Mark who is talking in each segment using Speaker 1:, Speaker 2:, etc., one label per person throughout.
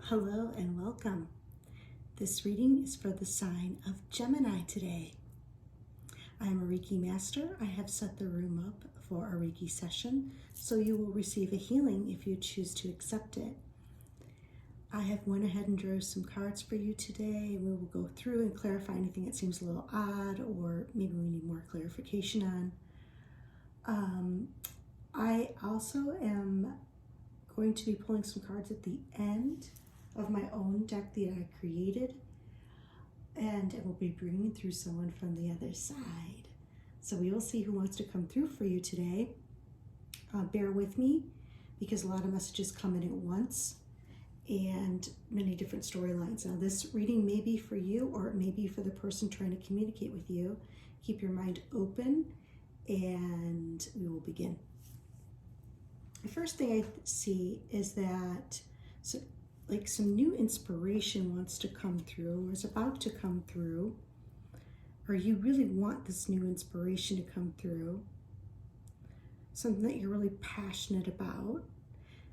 Speaker 1: Hello and welcome. This reading is for the sign of Gemini today. I am a Reiki master. I have set the room up for a Reiki session, so you will receive a healing if you choose to accept it. I have went ahead and drew some cards for you today. We will go through and clarify anything that seems a little odd or maybe we need more clarification on. I also am going to be pulling some cards at the end of my own deck that I created, and it will be bringing through someone from the other side. So we will see who wants to come through for you today. Bear with me because a lot of messages come in at once and many different storylines. Now this reading may be for you or it may be for the person trying to communicate with you. Keep your mind open and we will begin. The first thing I see is that some new inspiration wants to come through or is about to come through, or you really want this new inspiration to come through, something that you're really passionate about.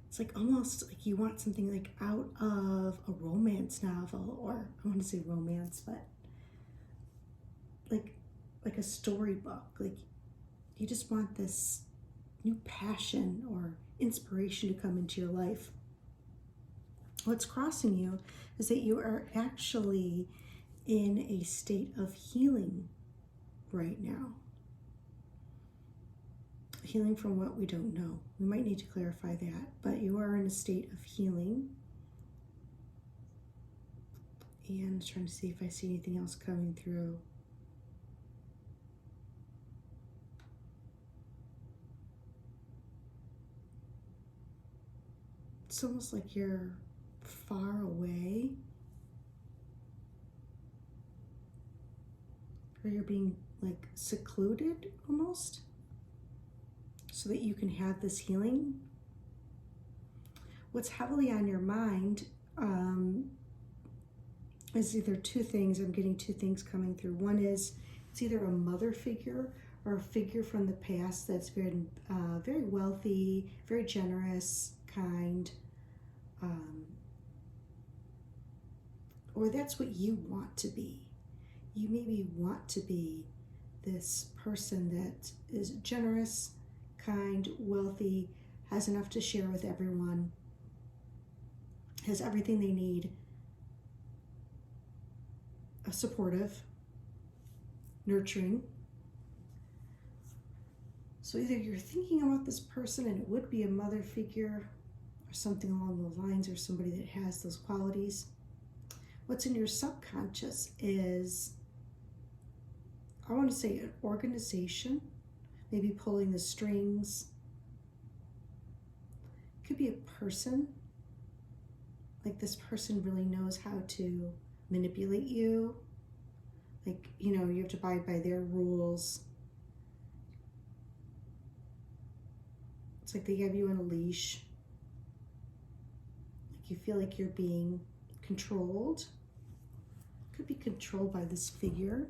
Speaker 1: It's like almost like you want something like out of a romance novel, or I want to say romance, but like a storybook. Like you just want this new passion or inspiration to come into your life. What's crossing you is that you are actually in a state of healing right now. Healing from what we don't know. We might need to clarify that, but you are in a state of healing. And I'm trying to see if I see anything else coming through. It's almost like you're far away, or you're being like secluded almost, so that you can have this healing. What's heavily on your mind is either two things. I'm getting two things coming through. One is it's either a mother figure or a figure from the past that's been very wealthy, very generous, kind, or that's what you want to be. You maybe want to be this person that is generous, kind, wealthy, has enough to share with everyone, has everything they need, supportive, nurturing. So either you're thinking about this person and it would be a mother figure or something along those lines, or somebody that has those qualities. What's in your subconscious is, I want to say, an organization, maybe pulling the strings. It could be a person, like this person really knows how to manipulate you. Like, you know, you have to abide by their rules. It's like they have you on a leash. Like you feel like you're being controlled. Could be controlled by this figure,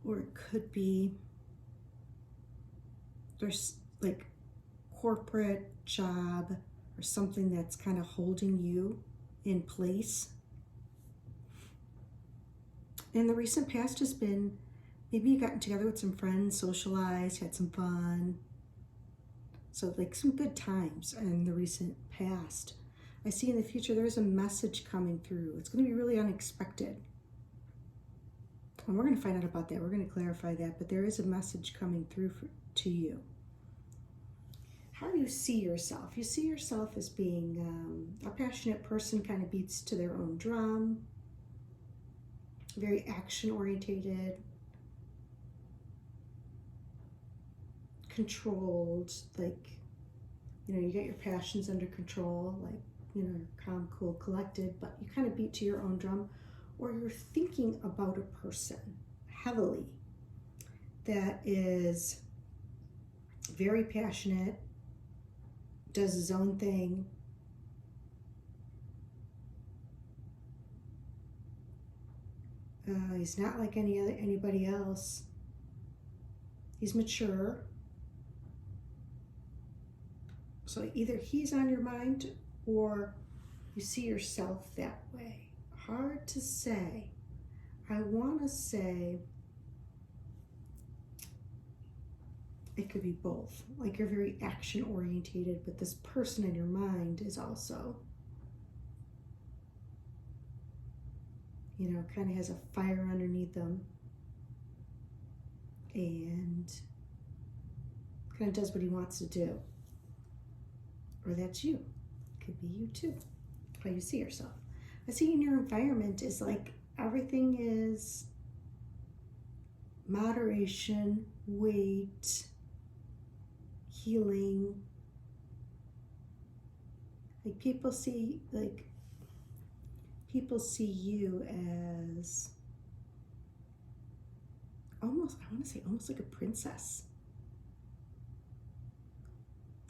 Speaker 1: or it could be there's like corporate job or something that's kind of holding you in place. In the recent past has been maybe you've gotten together with some friends, socialized, had some fun. So like some good times in the recent past. I see in the future there's a message coming through. It's going to be really unexpected. And we're going to find out about that. We're going to clarify that. But there is a message coming through to you. How do you see yourself? You see yourself as being a passionate person, kind of beats to their own drum. Very action-orientated. Controlled. Like, you know, you get your passions under control. Like, you know, you're calm, cool, collected, but you kind of beat to your own drum, or you're thinking about a person heavily that is very passionate, does his own thing, he's not like anybody else. He's mature. So either he's on your mind or you see yourself that way. Hard to say. I want to say it could be both. Like you're very action orientated, but this person in your mind is also, kind of has a fire underneath them and kind of does what he wants to do. Or that's you. Could be you too. How you see yourself. I see in your environment is like everything is moderation, weight, healing. Like people see you as almost like a princess.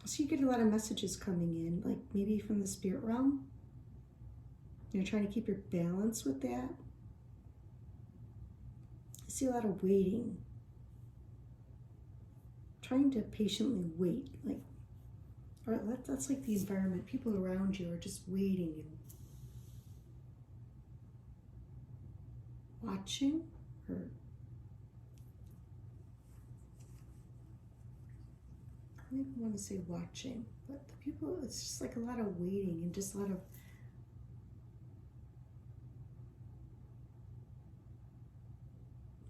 Speaker 1: So you get a lot of messages coming in, like maybe from the spirit realm. You're trying to keep your balance with that. I see a lot of waiting. Trying to patiently wait. That's like the environment. People around you are just waiting and watching, or I don't even want to say watching, but the people, it's just like a lot of waiting and just a lot of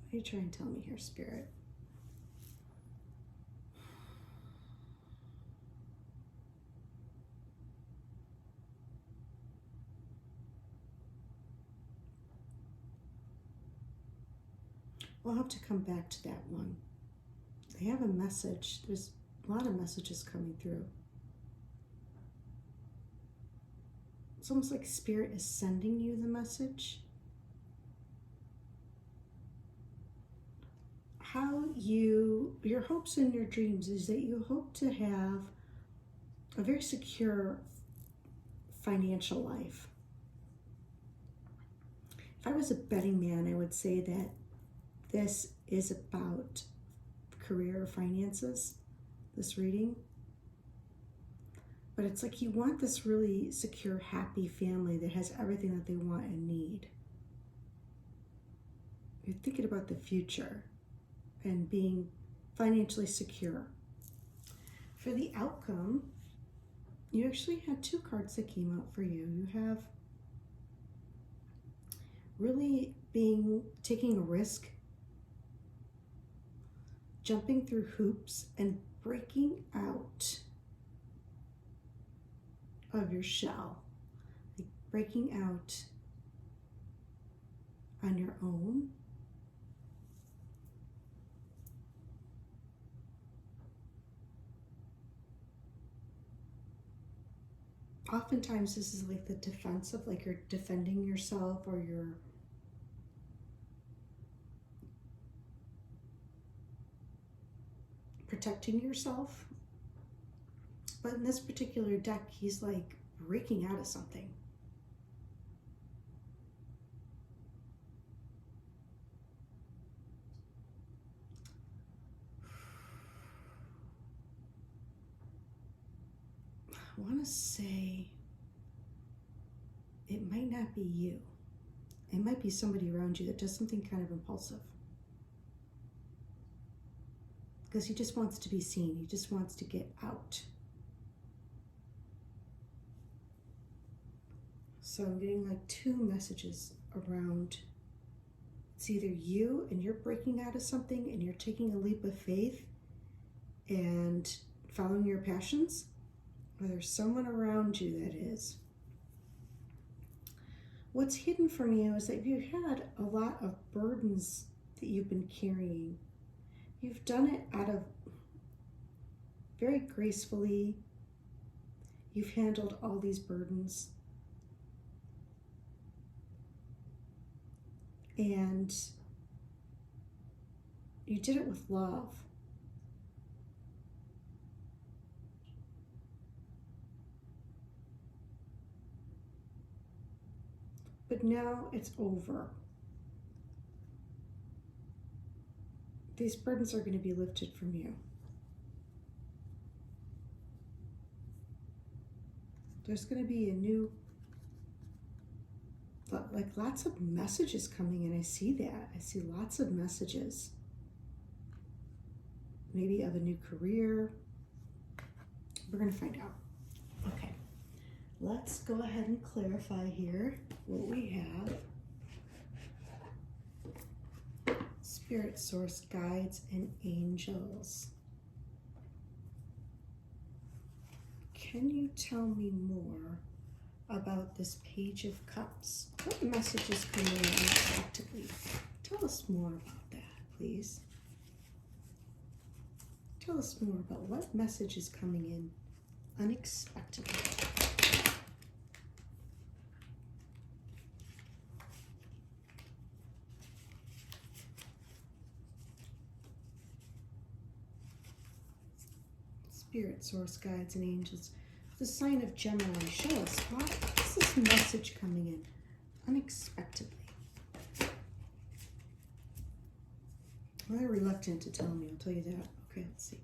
Speaker 1: what are you trying to tell me here, Spirit? We'll have to come back to that one. They have a message. There's a lot of messages coming through. It's almost like Spirit is sending you the message. Your hopes and your dreams is that you hope to have a very secure financial life. If I was a betting man, I would say that this is about career finances, this reading. But it's like you want this really secure, happy family that has everything that they want and need. You're thinking about the future and being financially secure. For the outcome, you actually had two cards that came out for you. You have really taking a risk, jumping through hoops and breaking out of your shell, like breaking out on your own. Oftentimes this is like the defense of like you're defending yourself or you're protecting yourself. But in this particular deck, he's like breaking out of something. I want to say it might not be you. It might be somebody around you that does something kind of impulsive. Because he just wants to be seen. He just wants to get out. So I'm getting like two messages around. It's either you and you're breaking out of something and you're taking a leap of faith and following your passions, or there's someone around you that is. What's hidden from you is that you've had a lot of burdens that you've been carrying. You've done it out of very gracefully. You've handled all these burdens. And you did it with love. But now it's over. These burdens are going to be lifted from you. There's going to be a new, like lots of messages coming in. I see that. I see lots of messages. Maybe of a new career. We're going to find out. Okay. Let's go ahead and clarify here what we have. Spirit, source, guides, and angels. Can you tell me more about this Page of Cups? What message is coming in unexpectedly? Tell us more about that, please. Tell us more about what message is coming in unexpectedly. Spirit, source, guides, and angels. The sign of Gemini. Show us what is this message coming in unexpectedly. Well, they're reluctant to tell me. I'll tell you that. Okay, let's see.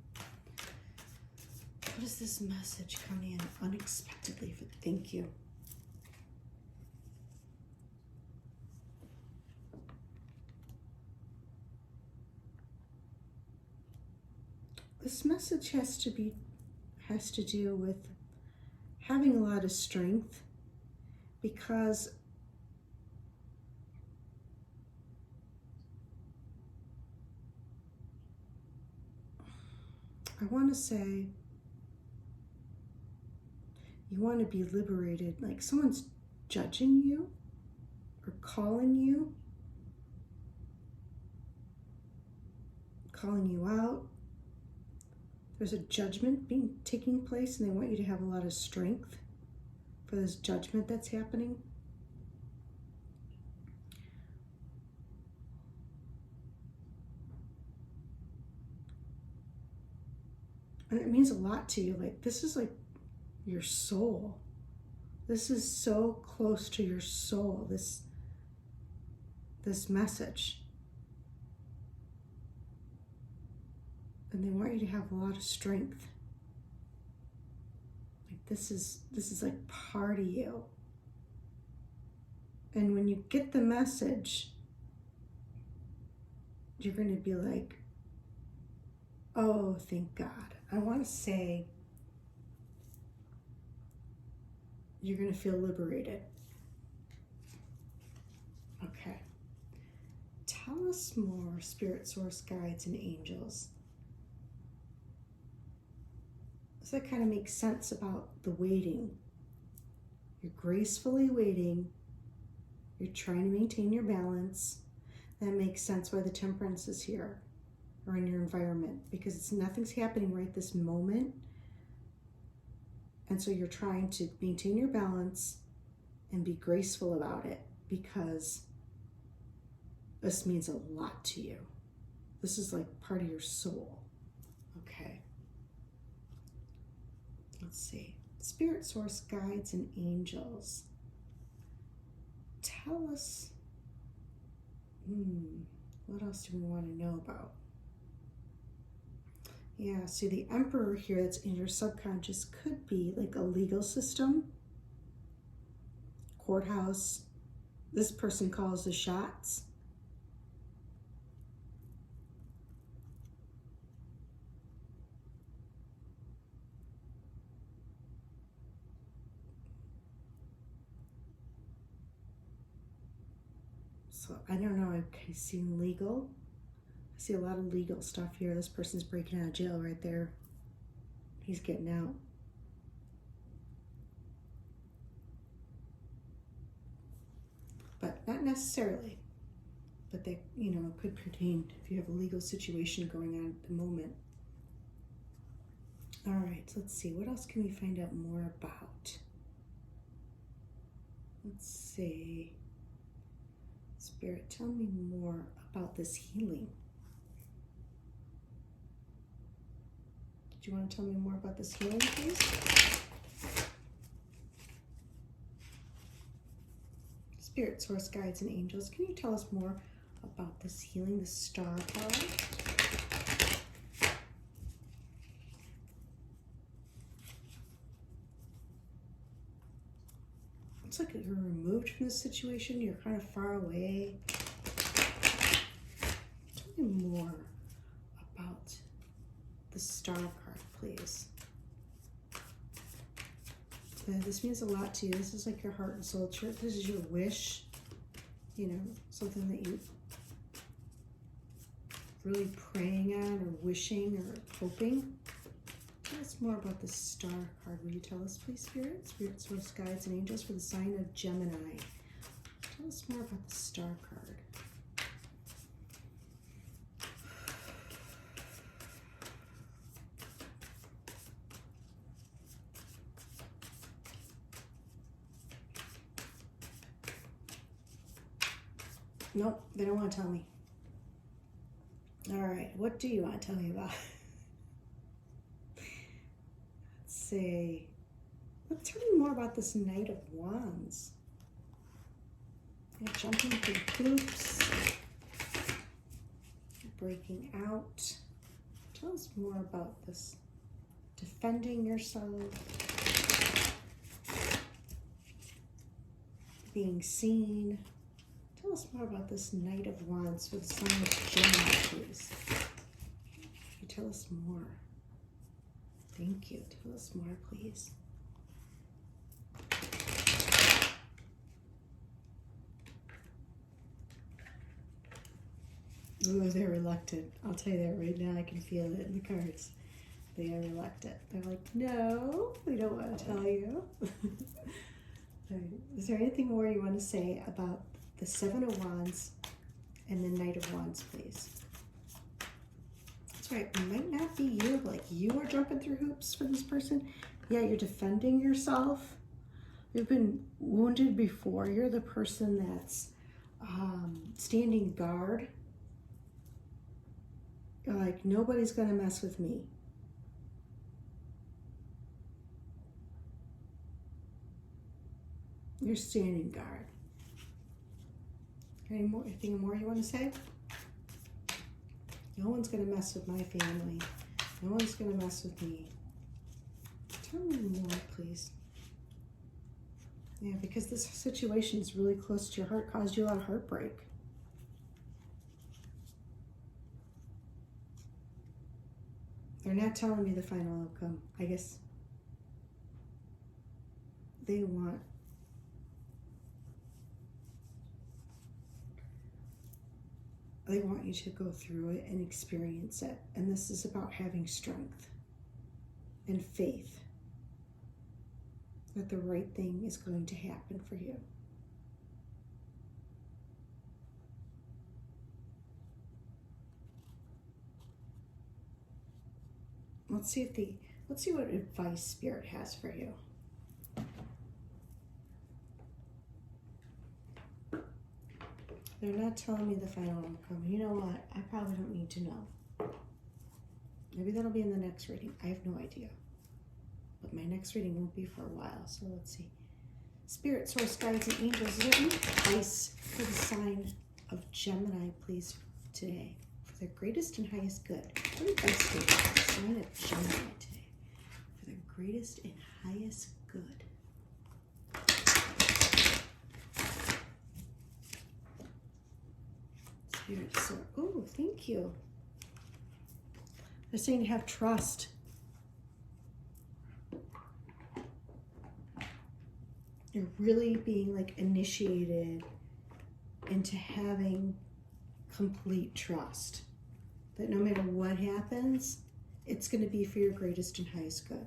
Speaker 1: What is this message coming in unexpectedly? Thank you. This message has to do with having a lot of strength, because I want to say you want to be liberated, like someone's judging you or calling you out. There's a judgment taking place, and they want you to have a lot of strength for this judgment that's happening. And it means a lot to you. Like, this is like your soul. This is so close to your soul, this message. And they want you to have a lot of strength. Like this is like part of you. And when you get the message, you're going to be like, oh, thank God. I want to say you're going to feel liberated. Okay. Tell us more, Spirit, Source, Guides, and Angels. So that kind of makes sense about the waiting. You're gracefully waiting. You're trying to maintain your balance. That makes sense why the Temperance is here or in your environment, because nothing's happening right this moment. And so you're trying to maintain your balance and be graceful about it, because this means a lot to you. This is like part of your soul. Okay. Let's see. Spirit, Source, Guides, and Angels. Tell us, what else do we want to know about? Yeah, see, the Emperor here that's in your subconscious could be like a legal system, courthouse. This person calls the shots. So I don't know, I see legal. I see a lot of legal stuff here. This person's breaking out of jail right there. He's getting out. But not necessarily. But they, could pertain if you have a legal situation going on at the moment. All right, so let's see. What else can we find out more about? Let's see. Spirit, tell me more about this healing. Do you want to tell me more about this healing, please? Spirit, Source, Guides, and Angels, can you tell us more about this healing, the Star card? looks like you're removed from the situation. You're kind of far away. Tell me more about the Star card, please. This means a lot to you. This is like your heart and soul. This is your wish, you know, something that you really praying on or wishing or hoping. Tell us more about the Star card. Will you tell us, please, Spirit? Spirit, source, guides, and angels for the sign of Gemini. Tell us more about the Star card. Nope, they don't want to tell me. All right, what do you want to tell me about? Let's tell me more about this Knight of Wands. You're jumping through hoops, you're breaking out. Tell us more about this defending yourself, being seen. Tell us more about this Knight of Wands for the sign of Gemini, please. Can you tell us more? Thank you. Tell us more, please. Oh, they're reluctant. I'll tell you that right now. I can feel it in the cards. They are reluctant. They're like, no, we don't want to tell you. Is there anything more you want to say about the Seven of Wands and the Knight of Wands, please? That's right. It might not be you. Like, you are jumping through hoops for this person. Yeah, you're defending yourself. You've been wounded before. You're the person that's standing guard. You're like, nobody's going to mess with me. You're standing guard. Anything more you want to say? No one's going to mess with my family. No one's going to mess with me. Tell me more, please. Yeah, because this situation is really close to your heart, caused you a lot of heartbreak. They're not telling me the final outcome. I guess they want you to go through it and experience it. And this is about having strength and faith that the right thing is going to happen for you. Let's see what advice Spirit has for you. They're not telling me the final outcome. You know what? I probably don't need to know. Maybe that'll be in the next reading. I have no idea. But my next reading won't be for a while. So let's see. Spirit, source, guides, and angels, is there any advice for the sign of Gemini, please, today? For their greatest and highest good. What advice do you have for the sign of Gemini today? For their greatest and highest good. Spirit, so, oh, thank you. They're saying to have trust. You're really being like initiated into having complete trust. That no matter what happens, it's going to be for your greatest and highest good.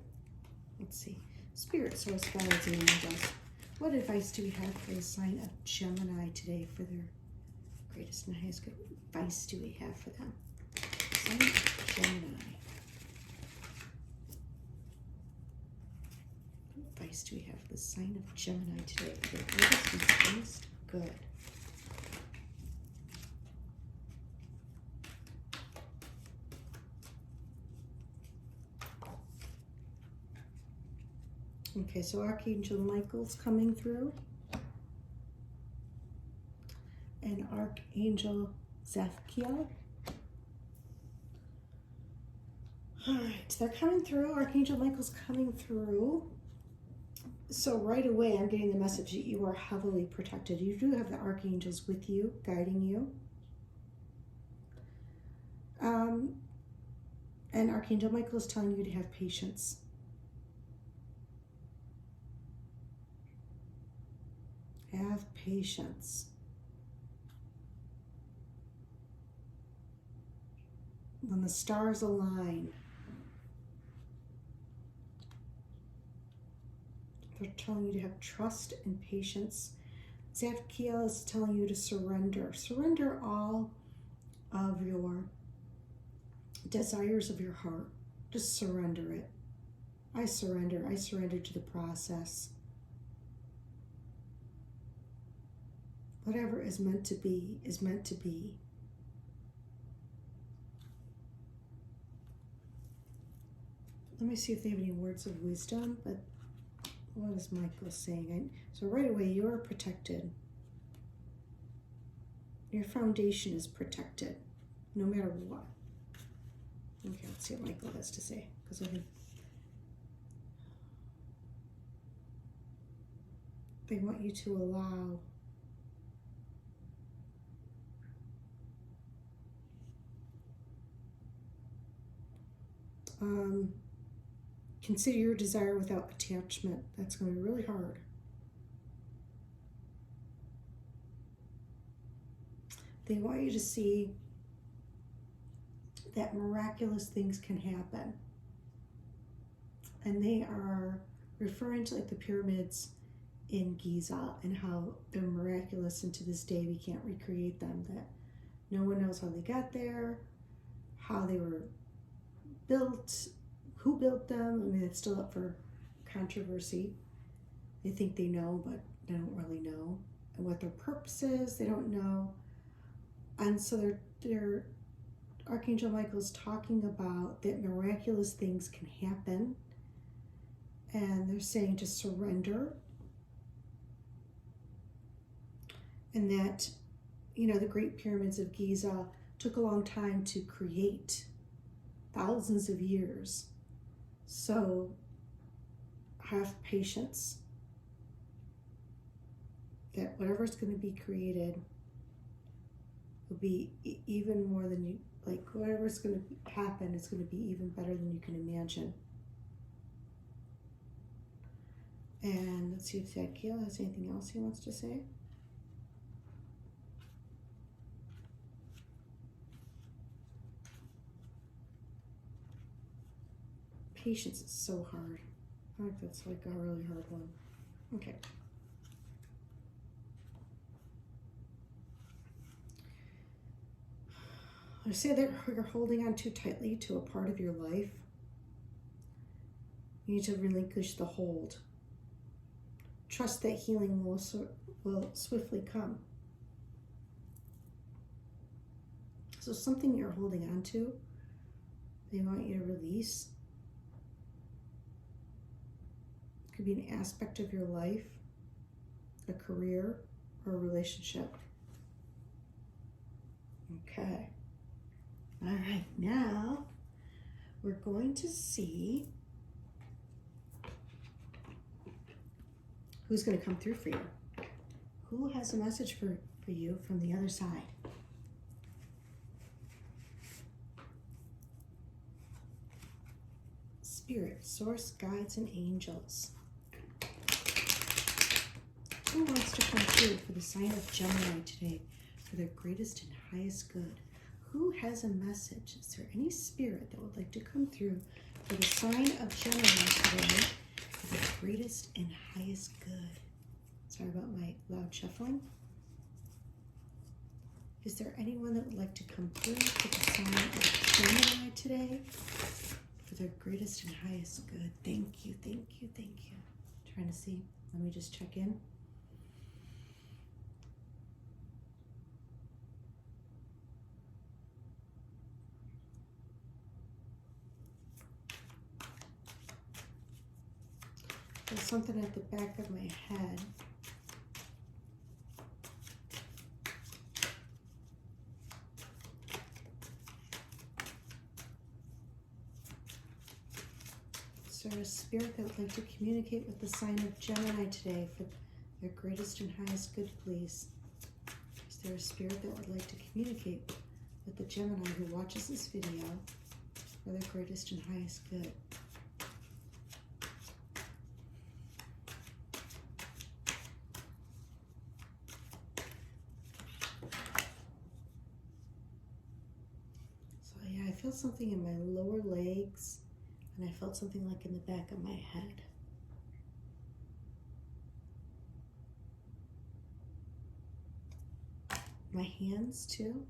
Speaker 1: Let's see. Spirit, source, guides, and angels. What advice do we have for the sign of Gemini today for their greatest and highest good? What advice do we have for them? Sign of Gemini. What advice do we have for the sign of Gemini today for their greatest and highest good? Okay, so Archangel Michael's coming through. And Archangel Zephiel. All right, they're coming through. Archangel Michael's coming through. So right away, I'm getting the message that you are heavily protected. You do have the archangels with you, guiding you. And Archangel Michael is telling you to have patience. Have patience. When the stars align, they're telling you to have trust and patience. Zadkiel is telling you to surrender. Surrender all of your desires of your heart. Just surrender it. I surrender. I surrender to the process. Whatever is meant to be is meant to be. Let me see if they have any words of wisdom, but what is Michael saying? So right away, you are protected. Your foundation is protected, no matter what. Okay, let's see what Michael has to say, because I think they want you to allow consider your desire without attachment. That's going to be really hard. They want you to see that miraculous things can happen. And they are referring to like the pyramids in Giza and how they're miraculous, and to this day we can't recreate them. That no one knows how they got there, how they were built, who built them. I mean, it's still up for controversy. They think they know, but they don't really know. And what their purpose is, they don't know. And so they're Archangel Michael is talking about that miraculous things can happen. And they're saying to surrender. And that, you know, the Great Pyramids of Giza took a long time to create, thousands of years. So have patience that whatever's going to be created will be even more than you, like whatever's going to happen is going to be even better than you can imagine. And let's see if Zadkiel has anything else he wants to say. Patience is so hard. I think that's like a really hard one. Okay. I say that you're holding on too tightly to a part of your life. You need to relinquish the hold. Trust that healing will swiftly come. So something you're holding on to, they want you to release. It could be an aspect of your life, a career, or a relationship. Okay. All right, now we're going to see who's going to come through for you. Who has a message for you from the other side? Spirit, source, guides, and angels. Who wants to come through for the sign of Gemini today for their greatest and highest good? Who has a message? Is there any spirit that would like to come through for the sign of Gemini today for the greatest and highest good? Sorry about my loud shuffling. Is there anyone that would like to come through for the sign of Gemini today for their greatest and highest good? Thank you, thank you, thank you. Trying to see. Let me just check in. There's something at the back of my head. Is there a spirit that would like to communicate with the sign of Gemini today for their greatest and highest good, please? Is there a spirit that would like to communicate with the Gemini who watches this video for their greatest and highest good? So yeah, I feel something in my lower legs, and I felt something like in the back of my head. My hands too.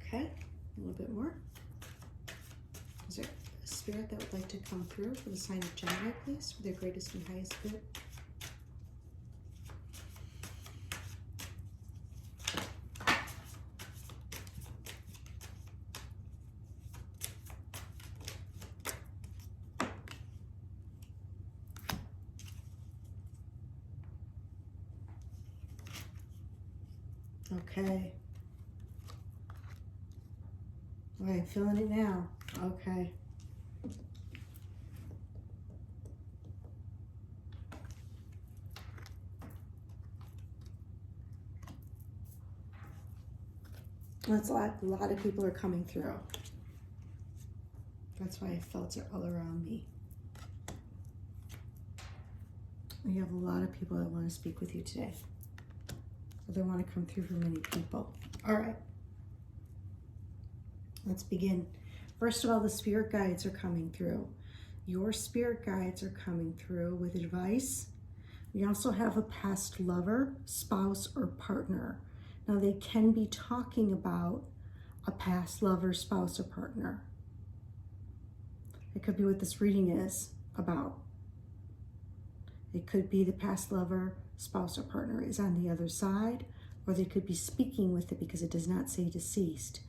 Speaker 1: Okay, a little bit more. Is there a spirit that would like to come through for the sign of Gemini, please, for their greatest and highest good? Okay. All right, feeling it now. Okay. That's a lot of people are coming through. That's why I felt it all around me. We have a lot of people that want to speak with you today. So they want to come through for many people. All right. Let's begin. First of all, the spirit guides are coming through. Your spirit guides are coming through with advice. We also have a past lover, spouse, or partner. Now, they can be talking about a past lover, spouse, or partner. It could be what this reading is about. It could be the past lover, spouse, or partner is on the other side, or they could be speaking with it because it does not say deceased.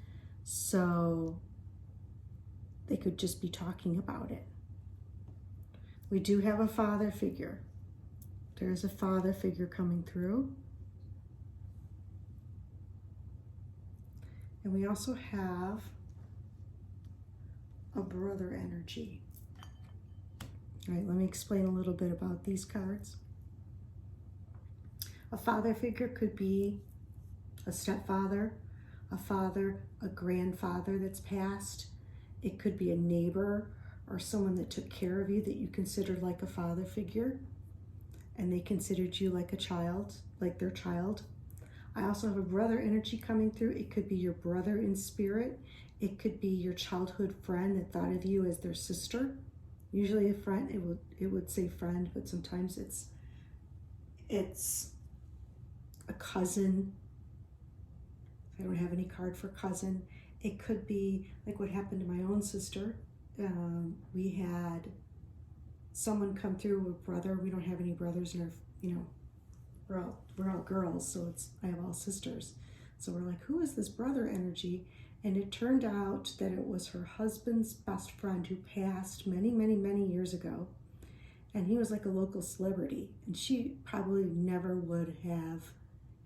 Speaker 1: So they could just be talking about it. We do have a father figure. There is a father figure coming through. And we also have a brother energy. All right, let me explain a little bit about these cards. A father figure could be a stepfather, a father, a grandfather that's passed. It could be a neighbor or someone that took care of you that you considered like a father figure, and they considered you like a child, like their child. I also have a brother energy coming through. It could be your brother in spirit. It could be your childhood friend that thought of you as their sister. Usually a friend, it would say friend, but sometimes it's a cousin. I don't have any card for cousin. It could be like what happened to my own sister. We had someone come through with brother. We don't have any brothers in our, we're all girls, so I have all sisters. So we're like, who is this brother energy? And it turned out that it was her husband's best friend who passed many, many, many years ago. And he was like a local celebrity. And she probably never would have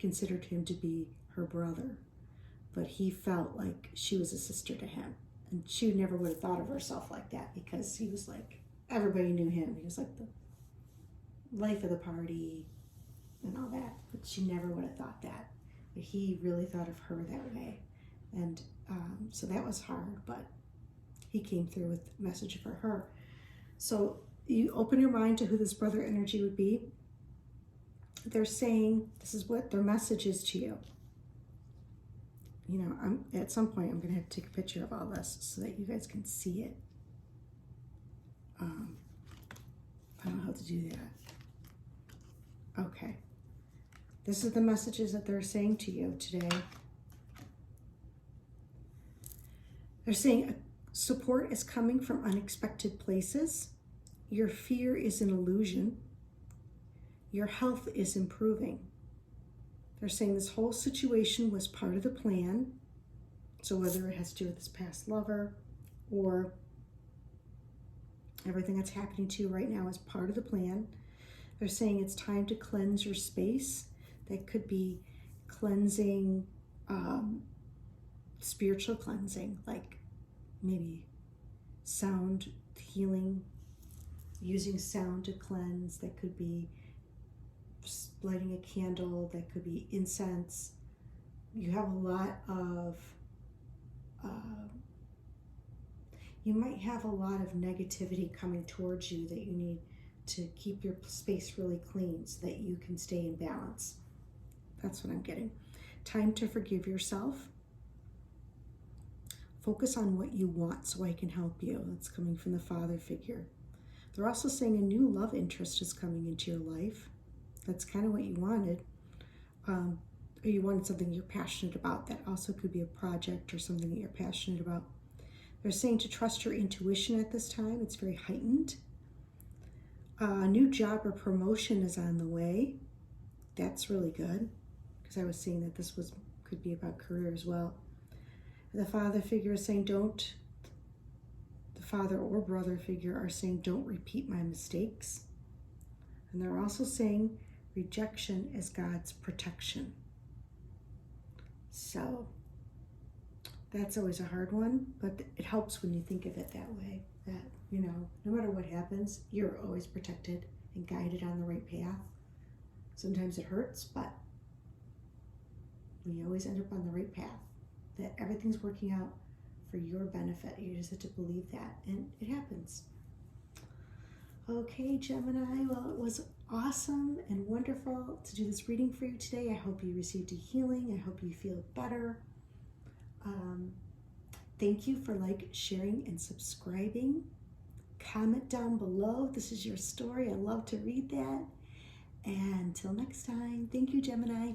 Speaker 1: considered him to be her brother. But he felt like she was a sister to him. And she never would have thought of herself like that because he was like, everybody knew him. He was like the life of the party and all that. But she never would have thought that. But he really thought of her that way. And so that was hard, but he came through with a message for her. So you open your mind to who this brother energy would be. They're saying, this is what their message is to you. You know, at some point I'm going to have to take a picture of all this so that you guys can see it. I don't know how to do that. Okay. This is the messages that they're saying to you today. They're saying support is coming from unexpected places. Your fear is an illusion. Your health is improving. They're saying this whole situation was part of the plan. So whether it has to do with this past lover or Everything that's happening to you right now is part of the plan. They're saying it's time to cleanse your space. That could be cleansing, spiritual cleansing, like maybe sound healing, using sound to cleanse. That could be lighting a candle. That could be incense. You have a lot of, you might have a lot of negativity coming towards you that you need to keep your space really clean so that you can stay in balance. That's what I'm getting. Time to forgive yourself. Focus on what you want so I can help you. That's coming from the father figure. They're also saying a new love interest is coming into your life. That's kind of what you wanted. Or you wanted something you're passionate about. That also could be a project or something that you're passionate about. They're saying to trust your intuition at this time. It's very heightened. A new job or promotion is on the way. That's really good, because I was seeing that this could be about career as well. The father figure is saying the father or brother figure are saying don't repeat my mistakes. And they're also saying rejection is God's protection. So that's always a hard one, but it helps when you think of it that way, that, no matter what happens, you're always protected and guided on the right path. Sometimes it hurts, but we always end up on the right path, that everything's working out for your benefit. You just have to believe that, and it happens. Okay, Gemini, well, it was awesome and wonderful to do this reading for you today. I hope you received a healing. I hope you feel better. Thank you for sharing, and subscribing. Comment down below. This is your story. I love to read that. And until next time, thank you, Gemini.